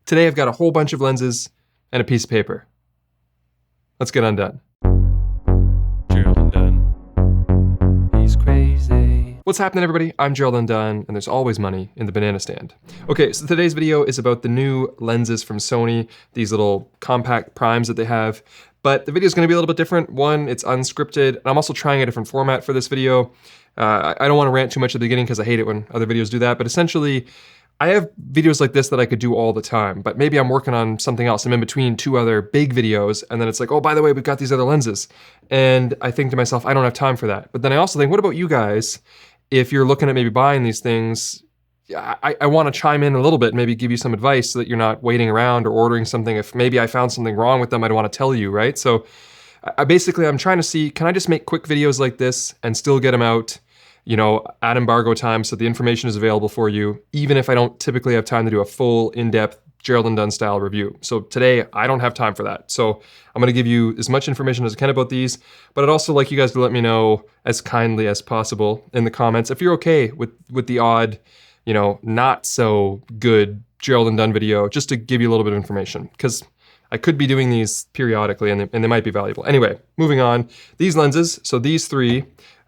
Today I've got a whole bunch of lenses and a piece of paper. Let's get undone. Gerald Undone. He's crazy. What's happening, everybody? I'm Gerald Undone, and there's always money in the banana stand. Okay, so today's video is about the new lenses from Sony, these little compact primes that they have. But the video is going to be a little bit different. One, it's unscripted. And I'm also trying a different format for this video. I don't want to rant too much at the beginning because I hate it when other videos do that. But essentially, I have videos like this that I could do all the time, but maybe I'm working on something else. I'm in between two other big videos, and then it's like, oh, by the way, we've got these other lenses. And I think to myself, I don't have time for that. But then I also think, what about you guys? If you're looking at maybe buying these things, I want to chime in a little bit, maybe give you some advice so that you're not waiting around or ordering something. If maybe I found something wrong with them, I don't want to tell you, right? So I'm trying to see, can I just make quick videos like this and still get them out, you know, at embargo time so the information is available for you, even if I don't typically have time to do a full in-depth Gerald Undone style review. So today, I don't have time for that. So I'm gonna give you as much information as I can about these, but I'd also like you guys to let me know as kindly as possible in the comments if you're okay with the odd, you know, not so good Gerald Undone video, just to give you a little bit of information, because I could be doing these periodically and they might be valuable. Anyway, moving on. These lenses, so these three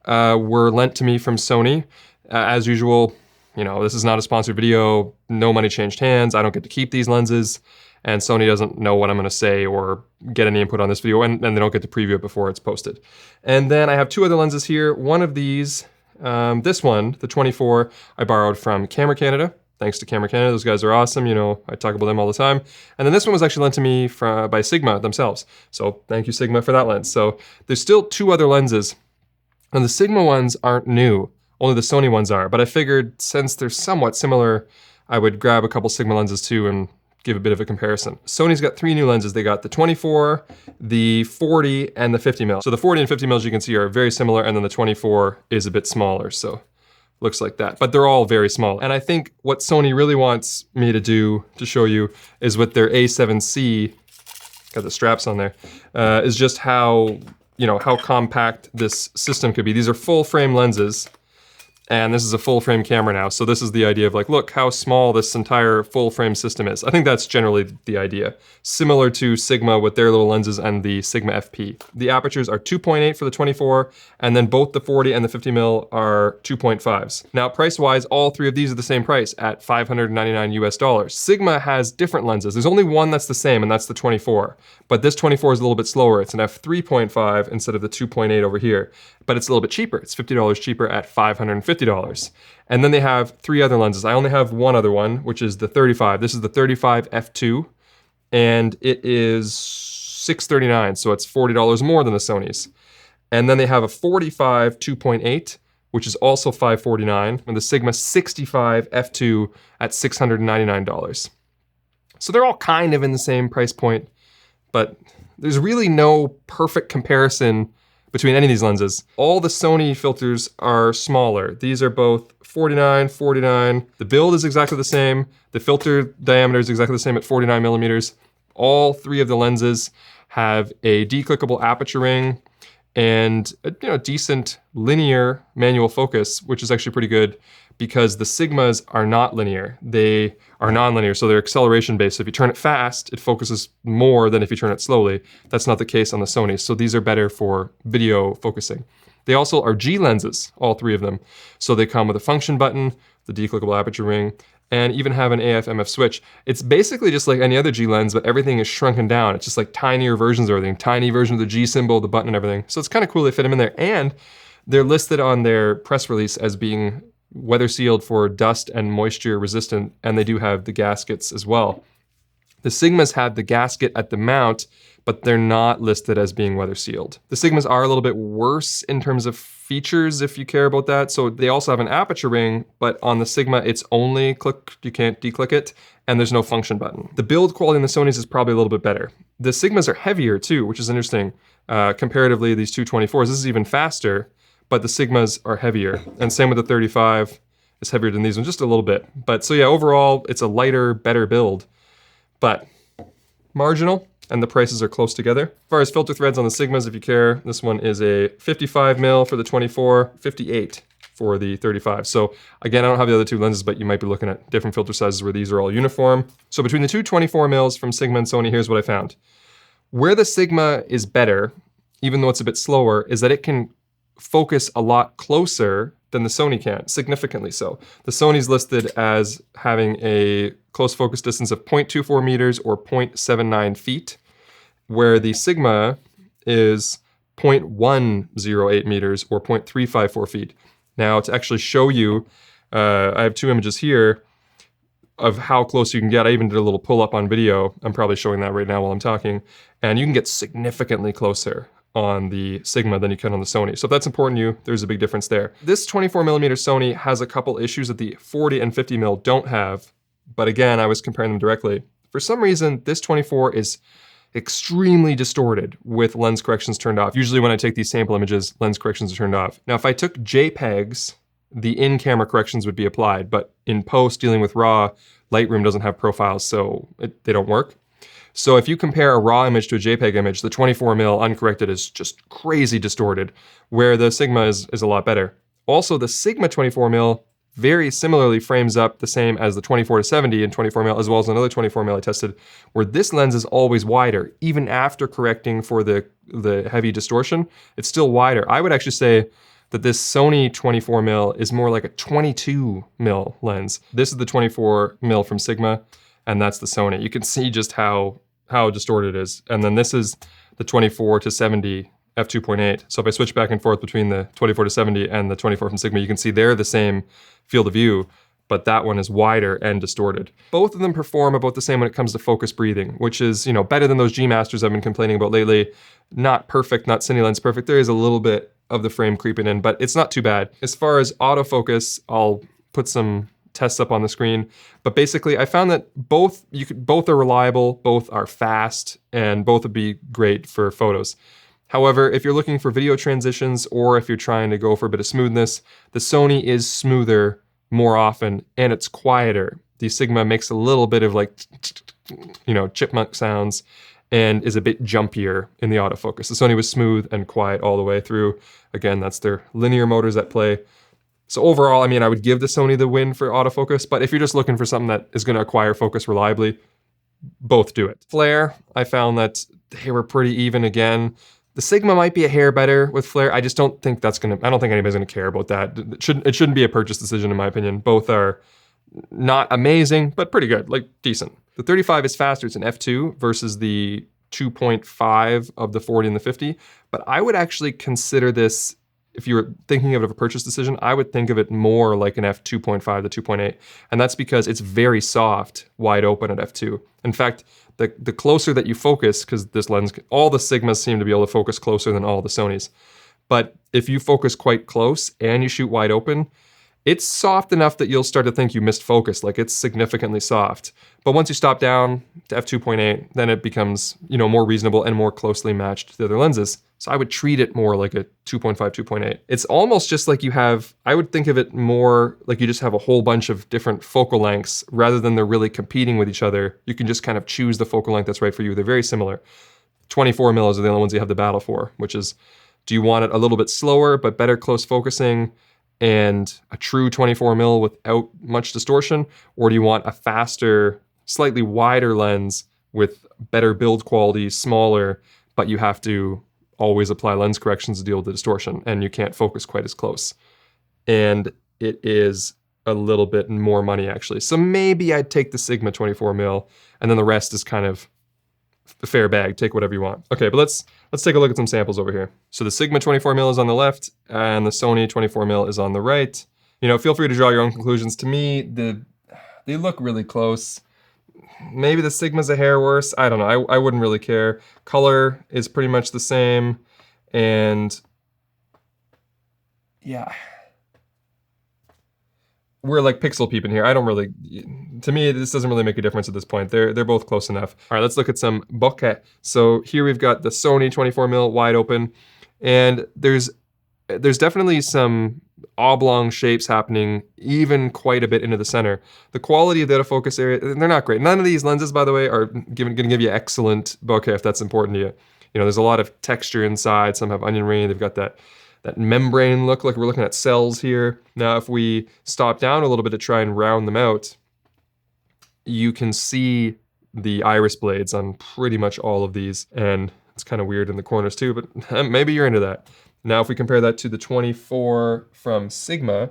were lent to me from Sony. As usual, you know, this is not a sponsored video, no money changed hands, I don't get to keep these lenses, and Sony doesn't know what I'm gonna say or get any input on this video, and they don't get to preview it before it's posted. And then I have two other lenses here. One of these, this one, the 24, I borrowed from Camera Canada. Thanks to Camera Canada, those guys are awesome. You know, I talk about them all the time. And then this one was actually lent to me by Sigma themselves. So thank you, Sigma, for that lens. So there's still two other lenses, and the Sigma ones aren't new. Only the Sony ones are. But I figured since they're somewhat similar, I would grab a couple Sigma lenses too and give a bit of a comparison. Sony's got three new lenses. They got the 24, the 40, and the 50 mil. So the 40 and 50 mils you can see are very similar, and then the 24 is a bit smaller. So looks like that, but they're all very small. And I think what Sony really wants me to do, to show you, is with their A7C, got the straps on there, is just how, you know, how compact this system could be. These are full frame lenses, and this is a full frame camera now. So this is the idea of like, look how small this entire full frame system is. I think that's generally the idea. Similar to Sigma with their little lenses and the Sigma FP. The apertures are 2.8 for the 24, and then both the 40 and the 50 mil are 2.5s. Now, price-wise, all three of these are the same price at $599 US. Sigma has different lenses. There's only one that's the same, and that's the 24. But this 24 is a little bit slower. It's an f3.5 instead of the 2.8 over here. But it's a little bit cheaper. It's $50 cheaper at $550. And then they have three other lenses. I only have one other one, which is the 35. This is the 35 f2, and it is $639, so it's $40 more than the Sony's. And then they have a 45 2.8, which is also $549, and the Sigma 65 f2 at $699. So they're all kind of in the same price point, but there's really no perfect comparison between any of these lenses. All the Sony filters are smaller. These are both 49, 49. The build is exactly the same. The filter diameter is exactly the same at 49 millimeters. All three of the lenses have a declickable aperture ring and a decent linear manual focus, which is actually pretty good because the Sigmas are not linear. They are non-linear, so they're acceleration based. So if you turn it fast, it focuses more than if you turn it slowly. That's not the case on the Sony, so these are better for video focusing. They also are G lenses, all three of them. So they come with a function button, the declickable aperture ring, and even have an AF/MF switch. It's basically just like any other G lens, but everything is shrunken down. It's just like tinier versions of everything, tiny version of the G symbol, the button and everything. So it's kind of cool they fit them in there. And they're listed on their press release as being weather sealed for dust and moisture resistant, and they do have the gaskets as well. The Sigmas have the gasket at the mount, but they're not listed as being weather sealed. The Sigmas are a little bit worse in terms of features if you care about that. So they also have an aperture ring, but on the Sigma, it's only click, you can't declick it, and there's no function button. The build quality in the Sonys is probably a little bit better. The Sigmas are heavier too, which is interesting. Comparatively, these 224s, this is even faster, but the Sigmas are heavier. And same with the 35, is heavier than these ones, just a little bit. But so yeah, overall, it's a lighter, better build, but marginal, and the prices are close together. As far as filter threads on the Sigmas, if you care, this one is a 55 mil for the 24, 58 for the 35. So again, I don't have the other two lenses, but you might be looking at different filter sizes where these are all uniform. So between the two 24mm from Sigma and Sony, here's what I found. Where the Sigma is better, even though it's a bit slower, is that it can focus a lot closer than the Sony can, significantly so. The Sony's listed as having a close focus distance of 0.24 meters or 0.79 feet, where the Sigma is 0.108 meters or 0.354 feet. Now, to actually show you, I have two images here of how close you can get. I even did a little pull up on video. I'm probably showing that right now while I'm talking. And you can get significantly closer on the Sigma than you can on the Sony. So if that's important to you, there's a big difference there. This 24mm Sony has a couple issues that the 40 and 50mm don't have, but again, I was comparing them directly. For some reason, this 24 is extremely distorted with lens corrections turned off. Usually when I take these sample images, lens corrections are turned off. Now, if I took JPEGs, the in-camera corrections would be applied, but in post, dealing with RAW, Lightroom doesn't have profiles, so they don't work. So if you compare a RAW image to a JPEG image, the 24mm uncorrected is just crazy distorted, where the Sigma is a lot better. Also, the Sigma 24mm very similarly frames up the same as the 24-70 and 24mm, as well as another 24mm I tested, where this lens is always wider. Even after correcting for the heavy distortion, it's still wider. I would actually say that this Sony 24mm is more like a 22mm lens. This is the 24mm from Sigma, and that's the Sony. You can see just how distorted it is. And then this is the 24-70 f2.8. So if I switch back and forth between the 24-70 and the 24 from Sigma, you can see they're the same field of view, but that one is wider and distorted. Both of them perform about the same when it comes to focus breathing, which is, you know, better than those G Masters I've been complaining about lately. Not perfect, not Cine Lens perfect. There is a little bit of the frame creeping in, but it's not too bad. As far as autofocus, I'll put some tests up on the screen, but basically I found that both are reliable, both are fast, and both would be great for photos. However, if you're looking for video transitions or if you're trying to go for a bit of smoothness, the Sony is smoother more often and it's quieter. The Sigma makes a little bit of like, you know, chipmunk sounds and is a bit jumpier in the autofocus. The Sony was smooth and quiet all the way through. Again, that's their linear motors at play. So overall, I mean, I would give the Sony the win for autofocus, but if you're just looking for something that is going to acquire focus reliably, both do it. Flare, I found that they were pretty even again. The Sigma might be a hair better with flare. I just don't think I don't think anybody's gonna care about that. It shouldn't be a purchase decision in my opinion. Both are not amazing, but pretty good, like decent. The 35 is faster, it's an f2 versus the 2.5 of the 40 and the 50. But I would actually consider this, if you were thinking of it as a purchase decision, I would think of it more like an f2.5 to 2.8. And that's because it's very soft, wide open at f2. In fact, the closer that you focus, because this lens, all the Sigmas seem to be able to focus closer than all the Sonys. But if you focus quite close and you shoot wide open, it's soft enough that you'll start to think you missed focus, like it's significantly soft. But once you stop down to f2.8, then it becomes, you know, more reasonable and more closely matched to the other lenses. So I would treat it more like a 2.5, 2.8. It's almost just like you have, I would think of it more like you just have a whole bunch of different focal lengths rather than they're really competing with each other. You can just kind of choose the focal length that's right for you. They're very similar. 24mm are the only ones you have the battle for, which is, do you want it a little bit slower but better close focusing and a true 24mm without much distortion? Or do you want a faster, slightly wider lens with better build quality, smaller, but you have to always apply lens corrections to deal with the distortion and you can't focus quite as close? And it is a little bit more money actually. So maybe I'd take the Sigma 24mm and then the rest is kind of a fair bag, take whatever you want. Okay, but let's take a look at some samples over here. So the Sigma 24mm is on the left and the Sony 24mm is on the right. You know, feel free to draw your own conclusions. To me, they look really close. Maybe the Sigma's a hair worse. I don't know. I wouldn't really care. Color is pretty much the same. And yeah, we're like pixel peeping here. I don't really, to me, this doesn't really make a difference at this point. They're both close enough. All right, let's look at some bokeh. So here we've got the Sony 24mm wide open, and there's definitely some oblong shapes happening even quite a bit into the center. The quality of the autofocus area, they're not great. None of these lenses, by the way, are gonna give you excellent bokeh if that's important to you. You know, there's a lot of texture inside. Some have onion ring. They've got that that membrane look, like we're looking at cells here. Now, if we stop down a little bit to try and round them out, you can see the iris blades on pretty much all of these, and it's kind of weird in the corners too, but maybe you're into that. Now, if we compare that to the 24 from Sigma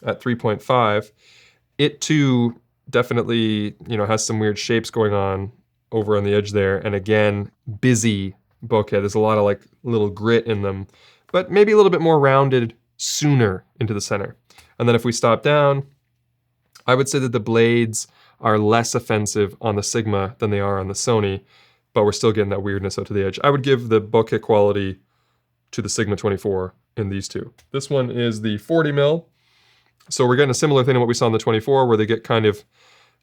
at 3.5, it too definitely, you know, has some weird shapes going on over on the edge there, and again, busy bokeh. There's a lot of like little grit in them, but maybe a little bit more rounded sooner into the center. And then if we stop down, I would say that the blades are less offensive on the Sigma than they are on the Sony, but we're still getting that weirdness out to the edge. I would give the bokeh quality to the Sigma 24 in these two. This one is the 40 mil. So we're getting a similar thing to what we saw in the 24, where they get kind of,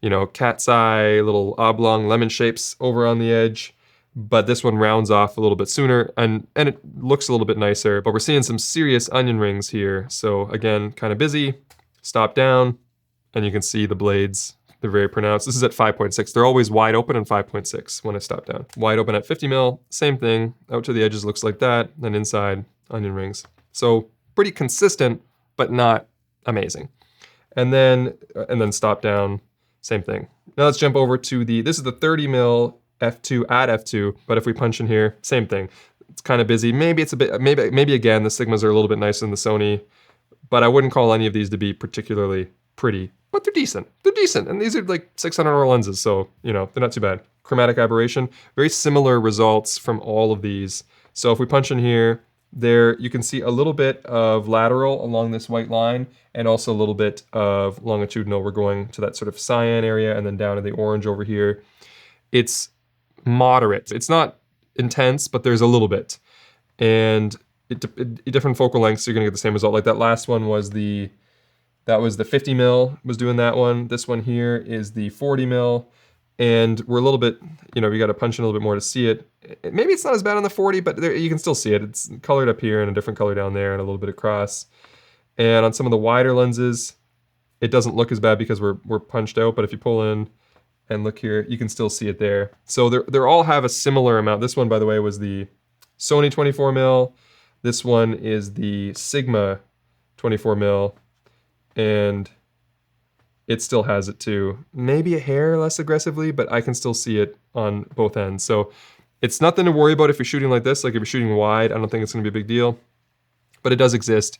you know, cat's eye, little oblong lemon shapes over on the edge. But this one rounds off a little bit sooner, and it looks a little bit nicer, but we're seeing some serious onion rings here. So again, kind of busy, stop down, and you can see the blades, they're very pronounced. This is at 5.6. They're always wide open in 5.6 when I stop down. Wide open at 50 mil, same thing. Out to the edges looks like that, and inside, onion rings. So pretty consistent, but not amazing. And then stop down, same thing. Now let's jump over to this is the 30 mil f2 at f2, but if we punch in here, same thing. It's kind of busy. Maybe it's a bit, maybe again, the Sigmas are a little bit nicer than the Sony, but I wouldn't call any of these to be particularly pretty, but they're decent. They're decent, and these are like $600 lenses, so, you know, they're not too bad. Chromatic Aberration, very similar results from all of these. So if we punch in here, there you can see a little bit of lateral along this white line, and also a little bit of longitudinal. We're going to that sort of cyan area and then down to the orange over here. It's moderate. It's not intense, but there's a little bit. And different focal lengths, you're gonna get the same result. Like that last one was the 50 mil was doing that one. This one here is the 40 mil. And we're a little bit, you know, we got to punch in a little bit more to see it. Maybe it's not as bad on the 40, but you can still see it. It's colored up here and a different color down there and a little bit across. And on some of the wider lenses, it doesn't look as bad because we're punched out, but if you pull in and look here, you can still see it there. So they all have a similar amount. This one, by the way, was the Sony 24 mil. This one is the Sigma 24 mil. And it still has it too. Maybe a hair less aggressively, but I can still see it on both ends. So it's nothing to worry about if you're shooting like this. Like if you're shooting wide, I don't think it's gonna be a big deal, but it does exist.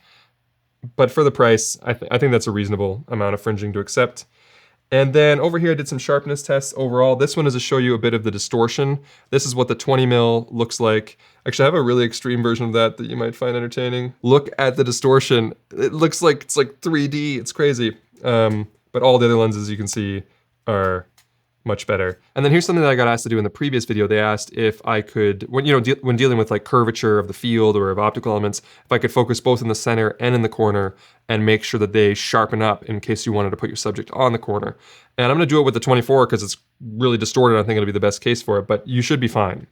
But for the price, I think that's a reasonable amount of fringing to accept. And then over here, I did some sharpness tests overall. This one is to show you a bit of the distortion. This is what the 20 mil looks like. Actually, I have a really extreme version of that you might find entertaining. Look at the distortion. It looks like it's like 3D, it's crazy. But all the other lenses you can see are much better. And then here's something that I got asked to do in the previous video. They asked if I could, when dealing with like curvature of the field or of optical elements, if I could focus both in the center and in the corner and make sure that they sharpen up in case you wanted to put your subject on the corner. And I'm gonna do it with the 24 because it's really distorted. I think it'll be the best case for it, but you should be fine.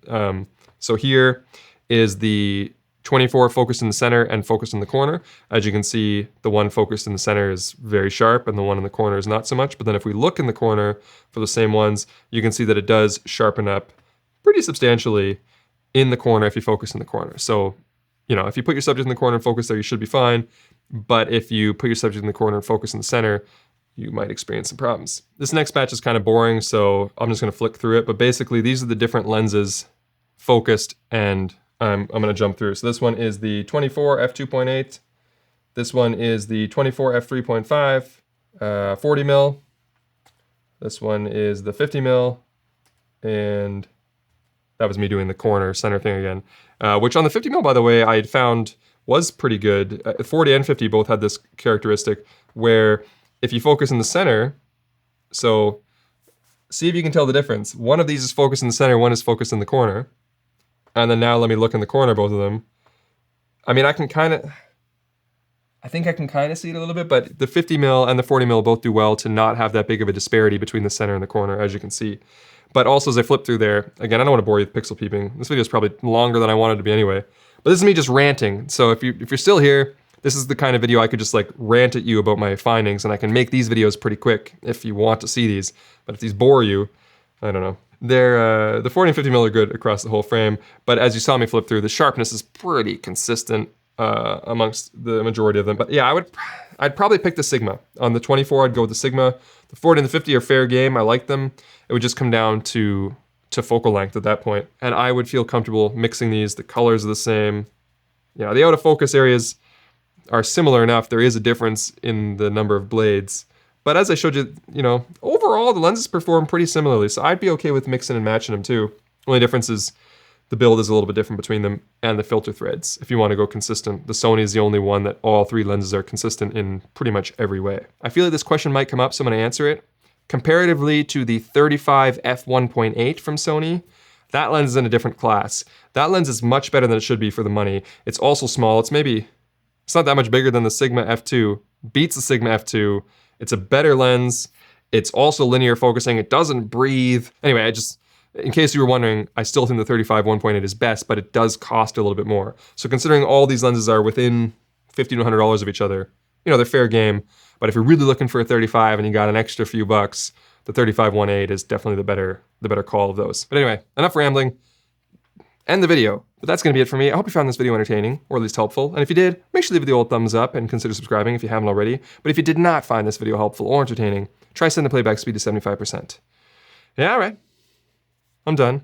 So here is the 24 focused in the center and focused in the corner. As you can see, the one focused in the center is very sharp and the one in the corner is not so much. But then if we look in the corner for the same ones, you can see that it does sharpen up pretty substantially in the corner if you focus in the corner. So, you know, if you put your subject in the corner and focus there, you should be fine. But if you put your subject in the corner and focus in the center, you might experience some problems. This next batch is kind of boring, so I'm just gonna flick through it. But basically, these are the different lenses focused, and I'm gonna jump through. So this one is the 24 f2.8. This one is the 24 f3.5, 40 mil. This one is the 50 mil. And that was me doing the corner center thing again. Which on the 50 mil, by the way, I had found was pretty good. 40 and 50 both had this characteristic where if you focus in the center, so see if you can tell the difference. One of these is focused in the center, one is focused in the corner. And then now let me look in the corner, both of them. I mean, I think I can kind of see it a little bit, but the 50 mil and the 40 mil both do well to not have that big of a disparity between the center and the corner, as you can see. But also as I flip through there, again, I don't want to bore you with pixel peeping. This video is probably longer than I wanted to be anyway. But this is me just ranting. So if you're still here, this is the kind of video I could just like rant at you about my findings, and I can make these videos pretty quick if you want to see these. But if these bore you, I don't know. The 40 and 50 mil are good across the whole frame, but as you saw me flip through, the sharpness is pretty consistent amongst the majority of them. But yeah, I'd probably pick the Sigma. On the 24, I'd go with the Sigma. The 40 and the 50 are fair game. I like them. It would just come down to focal length at that point. And I would feel comfortable mixing these. The colors are the same. Yeah, the autofocus areas are similar enough. There is a difference in the number of blades. But as I showed you, overall the lenses perform pretty similarly. So I'd be okay with mixing and matching them too. Only difference is the build is a little bit different between them and the filter threads. If you want to go consistent, the Sony is the only one that all three lenses are consistent in pretty much every way. I feel like this question might come up, so I'm going to answer it. Comparatively to the 35 f1.8 from Sony, that lens is in a different class. That lens is much better than it should be for the money. It's also small. It's not that much bigger than the Sigma f2, beats the Sigma f2. It's a better lens. It's also linear focusing. It doesn't breathe. Anyway, in case you were wondering, I still think the 35 1.8 is best, but it does cost a little bit more. So considering all these lenses are within $50 to $100 of each other, they're fair game. But if you're really looking for a 35 and you got an extra few bucks, the 35 1.8 is definitely the better call of those. But anyway, enough rambling. End the video. But that's going to be it for me. I hope you found this video entertaining, or at least helpful. And if you did, make sure to leave the old thumbs up and consider subscribing if you haven't already. But if you did not find this video helpful or entertaining, try setting the playback speed to 75%. Yeah, all right. I'm done.